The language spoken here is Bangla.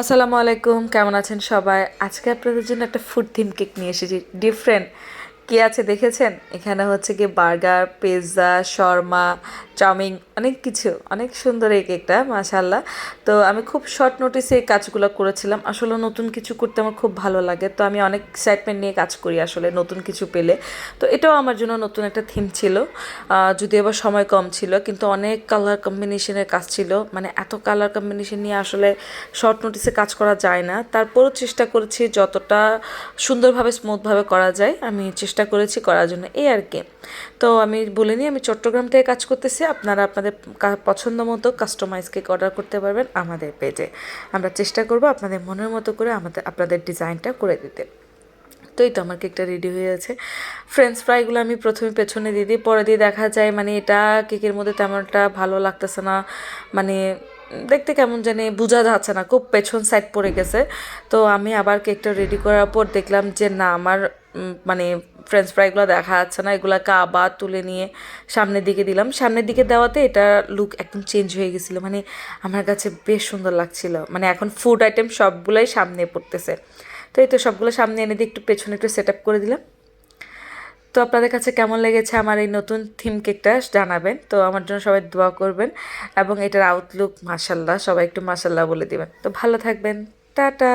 আসসালামু আলাইকুম, কেমন আছেন সবাই? আজকে আপনাদের জন্য একটা ফুড থিম কেক নিয়ে এসেছি, ডিফারেন্ট। কি আছে দেখেছেন? এখানে হচ্ছে গিয়ে বার্গার, পিৎজা, শর্মা, চাউমিন, অনেক কিছু, অনেক সুন্দর এই কেকটা, মাশাআল্লাহ। তো আমি খুব শর্ট নোটিসে এই কাজগুলো করেছিলাম। আসলে নতুন কিছু করতে আমার খুব ভালো লাগে, তো আমি অনেক এক্সাইটমেন্ট নিয়ে কাজ করি আসলে নতুন কিছু পেলে। তো এটাও আমার জন্য নতুন একটা থিম ছিল। যদিও বা সময় কম ছিল, কিন্তু অনেক কালার কম্বিনেশনের কাজ ছিল। মানে এত কালার কম্বিনেশন নিয়ে আসলে শর্ট নোটিসে কাজ করা যায় না। তারপরও চেষ্টা করেছি যতটা সুন্দরভাবে স্মুথভাবে করা যায়, আমি চেষ্টা করেছি করার জন্য, এই আর কি। তো আমি বলিনি আমি চট্টগ্রাম থেকে কাজ করতেছি। আপনারা আপনাদের পছন্দ মতো কাস্টমাইজ কেক অর্ডার করতে পারবেন আমাদের পেজে। আমরা চেষ্টা করব আপনাদের মনের মতো করে আপনাদের ডিজাইনটা করে দিতে। তো এই তো আমার কেকটা রেডি হয়ে আছে। ফ্রেঞ্চ ফ্রাইগুলো আমি প্রথমে পেছনে দিয়ে দিই, পরে দিয়ে দেখা যায় মানে এটা কেকের মধ্যে তেমনটা ভালো লাগতেছে না, মানে দেখতে কেমন জানি বোঝা যাচ্ছে না, খুব পেছন সাইড পড়ে গেছে। তো আমি আবার কেকটা রেডি করার পর দেখলাম যে না, আমার মানে ফ্রেঞ্চ ফ্রাইগুলো দেখা যাচ্ছে না, এগুলোকে আবার তুলে নিয়ে সামনের দিকে দিলাম। সামনের দিকে দেওয়াতে এটা লুক একদম চেঞ্জ হয়ে গেছিলো, মানে আমার কাছে বেশ সুন্দর লাগছিল। মানে এখন ফুড আইটেম সবগুলোই সামনে পড়তেছে। তো এই তো সবগুলো সামনে এনে দিয়ে একটু পেছনে একটু সেট আপ করে দিলাম। তো আপনাদের কাছে কেমন লেগেছে আমার এই নতুন থিম কেকটা জানাবেন। তো আমার জন্য সবাই দোয়া করবেন, এবং এটার আউটলুক মাশাল্লাহ, সবাই একটু মাশাল্লাহ বলে দিবেন। তো ভালো থাকবেন, টাটা।